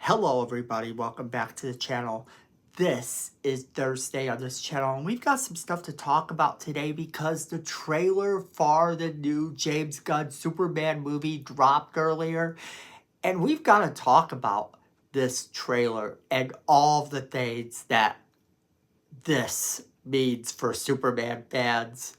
Hello everybody, welcome back to the channel. This is Thursday on this channel and we've got some stuff to talk about today because the trailer for the new James Gunn Superman movie dropped earlier, and we've got to talk about this trailer and all the things that this means for Superman fans.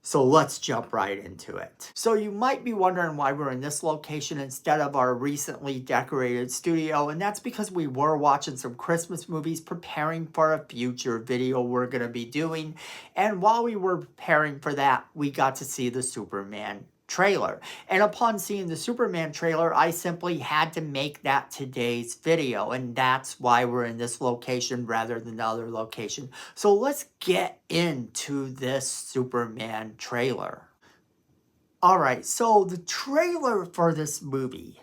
So let's jump right into it. So you might be wondering why we're in this location instead of our recently decorated studio, and that's because we were watching some Christmas movies preparing for a future video we're going to be doing. And while we were preparing for that, we got to see the Superman trailer. And upon seeing the Superman trailer, I simply had to make that today's video, and that's why we're in this location rather than the other location. So let's get into this Superman trailer. Alright, so the trailer for this movie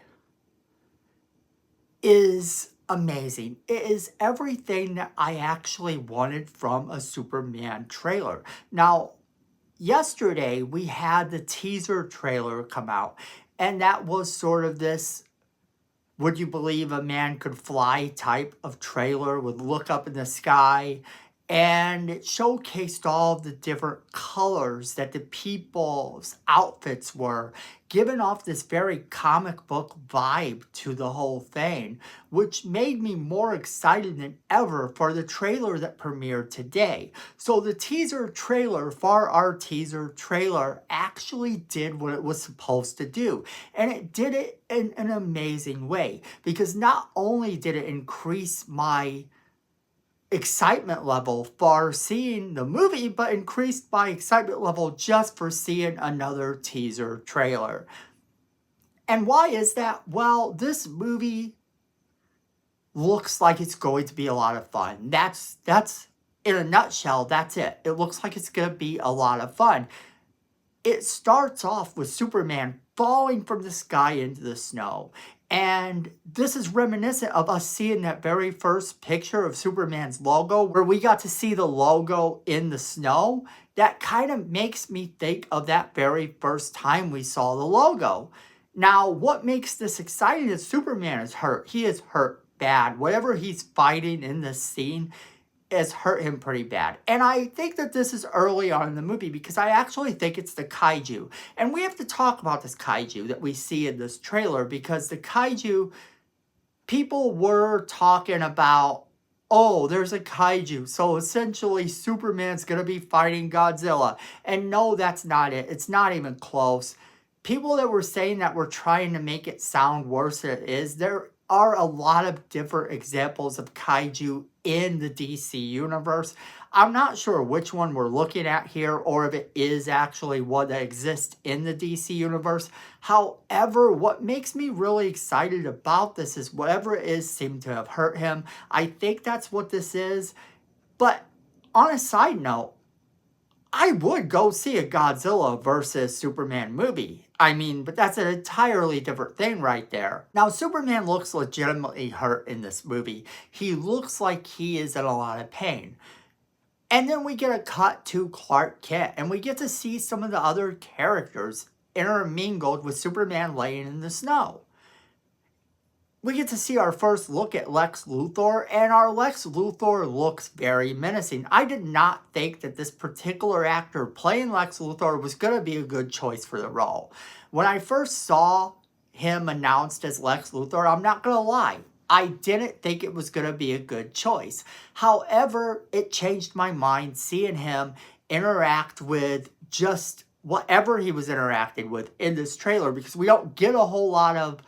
is amazing. It is everything that I actually wanted from a Superman trailer. Now, yesterday we had the teaser trailer come out, and that was sort of this would you believe a man could fly type of trailer with look up in the sky, and it showcased all the different colors that the people's outfits were, giving off this very comic book vibe to the whole thing, which made me more excited than ever for the trailer that premiered today. So the teaser trailer for our teaser trailer actually did what it was supposed to do, and it did it in an amazing way, because not only did it increase my excitement level for seeing the movie, but increased my excitement level just for seeing another teaser trailer. And why is that? Well, this movie looks like it's going to be a lot of fun. That's in a nutshell, that's it. It looks like it's going to be a lot of fun. It starts off with Superman falling from the sky into the snow. And this is reminiscent of us seeing that very first picture of Superman's logo, where we got to see the logo in the snow. That kind of makes me think of that very first time we saw the logo. Now, what makes this exciting is Superman is hurt. He is hurt bad. Whatever he's fighting in this scene has hurt him pretty bad. And I think that this is early on in the movie because I actually think it's the kaiju. And we have to talk about this kaiju that we see in this trailer, because the kaiju, people were talking about, oh, there's a kaiju, so essentially Superman's going to be fighting Godzilla. And no, that's not it. It's not even close. People that were saying that were trying to make it sound worse than it is. There are a lot of different examples of kaiju in the DC universe. I'm not sure which one we're looking at here, or if it is actually one that exists in the DC universe. However, what makes me really excited about this is whatever it is seemed to have hurt him. I think that's what this is. But on a side note, I would go see a Godzilla versus Superman movie. I mean, but that's an entirely different thing right there. Now, Superman looks legitimately hurt in this movie. He looks like he is in a lot of pain. And then we get a cut to Clark Kent, and we get to see some of the other characters intermingled with Superman laying in the snow. We get to see our first look at Lex Luthor, and our Lex Luthor looks very menacing. I did not think that this particular actor playing Lex Luthor was going to be a good choice for the role. When I first saw him announced as Lex Luthor, I'm not going to lie, I didn't think it was going to be a good choice. However, it changed my mind seeing him interact with just whatever he was interacting with in this trailer, because we don't get a whole lot of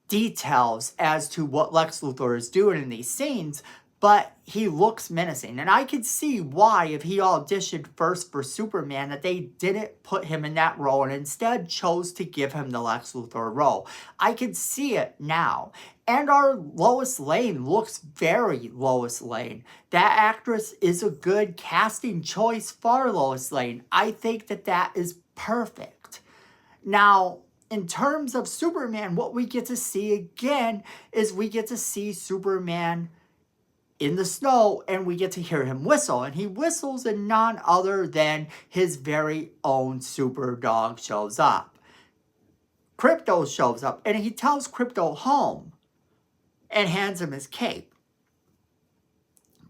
details as to what Lex Luthor is doing in these scenes, but he looks menacing. And I could see why, if he auditioned first for Superman, that they didn't put him in that role and instead chose to give him the Lex Luthor role. I could see it now. And our Lois Lane looks very Lois Lane. That actress is a good casting choice for Lois Lane. I think that that is perfect. Now, in terms of Superman, what we get to see again is we get to see Superman in the snow, and we get to hear him whistle. And he whistles, and none other than his very own super dog shows up. Krypto shows up, and he tells Krypto home. and hands him his cape.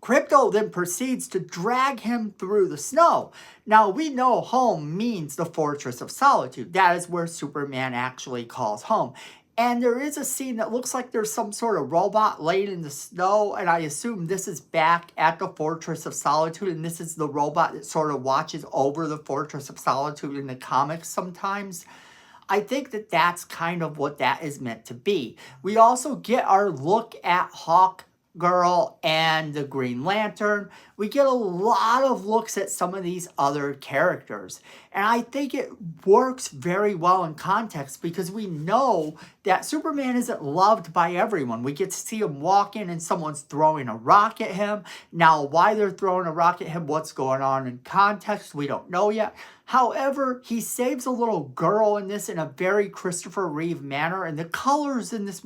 Krypto then proceeds to drag him through the snow. Now, we know home means the Fortress of Solitude. That is where Superman actually calls home. And there is a scene that looks like there's some sort of robot laying in the snow, and I assume this is back at the Fortress of Solitude, and this is the robot that sort of watches over the Fortress of Solitude in the comics sometimes. I think that that's kind of what that is meant to be. We also get our look at Hawkgirl and the Green Lantern. We get a lot of looks at some of these other characters. And I think it works very well in context because we know that Superman isn't loved by everyone. We get to see him walk in and someone's throwing a rock at him. Now, why they're throwing a rock at him, what's going on in context, we don't know yet. However, he saves a little girl in this in a very Christopher Reeve manner, and the colors in this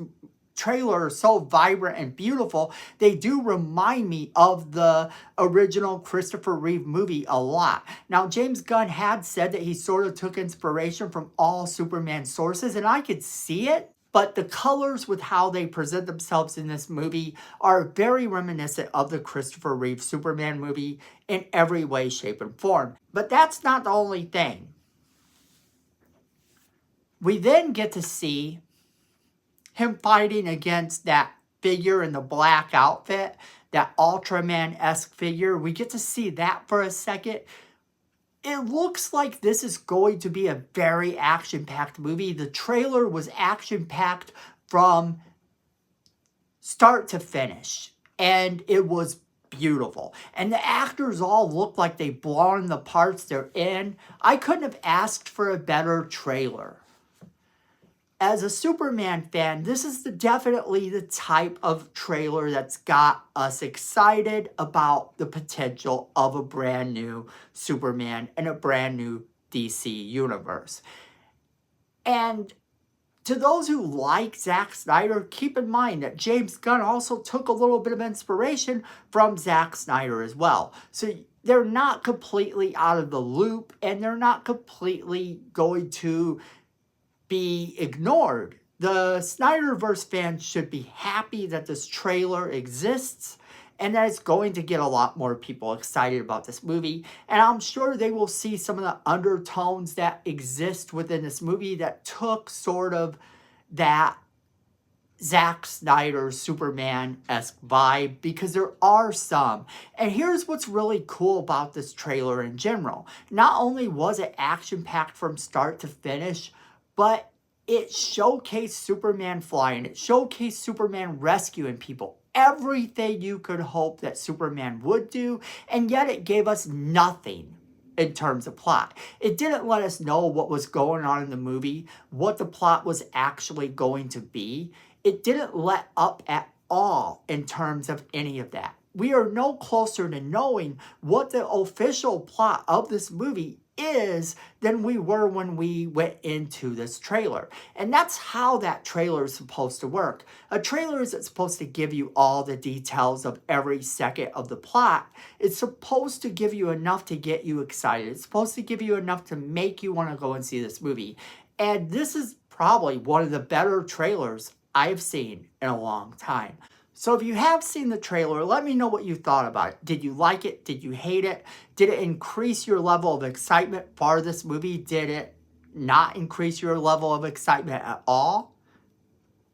trailer are so vibrant and beautiful. They do remind me of the original Christopher Reeve movie a lot. Now, James Gunn had said that he sort of took inspiration from all Superman sources, and I could see it. But the colors with how they present themselves in this movie are very reminiscent of the Christopher Reeve Superman movie in every way, shape, and form. But that's not the only thing. We then get to see him fighting against that figure in the black outfit, that Ultraman-esque figure. We get to see that for a second. It looks like this is going to be a very action-packed movie. The trailer was action-packed from start to finish, and it was beautiful. And the actors all look like they've blown the parts they're in. I couldn't have asked for a better trailer. As a Superman fan, this is definitely the type of trailer that's got us excited about the potential of a brand new Superman and a brand new DC universe. And to those who like Zack Snyder, keep in mind that James Gunn also took a little bit of inspiration from Zack Snyder as well. So they're not completely out of the loop, and they're not completely going to be ignored. The Snyderverse fans should be happy that this trailer exists and that it's going to get a lot more people excited about this movie. And I'm sure they will see some of the undertones that exist within this movie that took sort of that Zack Snyder Superman-esque vibe, because there are some. And here's what's really cool about this trailer in general. Not only was it action-packed from start to finish, but it showcased Superman flying. It showcased Superman rescuing people. Everything you could hope that Superman would do, and yet it gave us nothing in terms of plot. It didn't let us know what was going on in the movie, what the plot was actually going to be. It didn't let up at all in terms of any of that. We are no closer to knowing what the official plot of this movie is than we were when we went into this trailer. And that's how that trailer is supposed to work. A trailer isn't supposed to give you all the details of every second of the plot. It's supposed to give you enough to get you excited. It's supposed to give you enough to make you want to go and see this movie. And this is probably one of the better trailers I've seen in a long time. So if you have seen the trailer, let me know what you thought about it. Did you like it? Did you hate it? Did it increase your level of excitement for this movie? Did it not increase your level of excitement at all?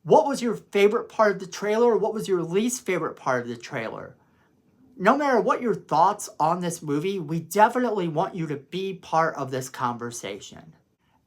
What was your favorite part of the trailer? What was your least favorite part of the trailer? No matter what your thoughts on this movie, we definitely want you to be part of this conversation.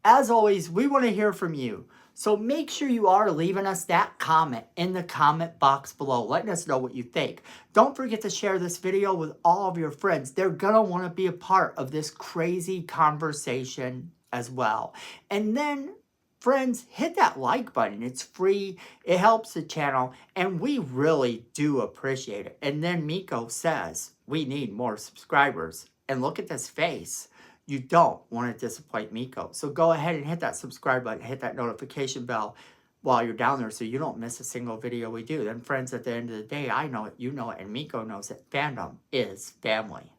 As always, we want to hear from you. So make sure you are leaving us that comment in the comment box below, letting us know what you think. Don't forget to share this video with all of your friends. They're going to want to be a part of this crazy conversation as well. And then, friends, hit that like button. It's free. It helps the channel. And we really do appreciate it. And then Miko says, we need more subscribers. And look at this face. You don't want to disappoint Miko. So go ahead and hit that subscribe button, hit that notification bell while you're down there so you don't miss a single video we do. Then friends, at the end of the day, I know it, you know it, and Miko knows it. Fandom is family.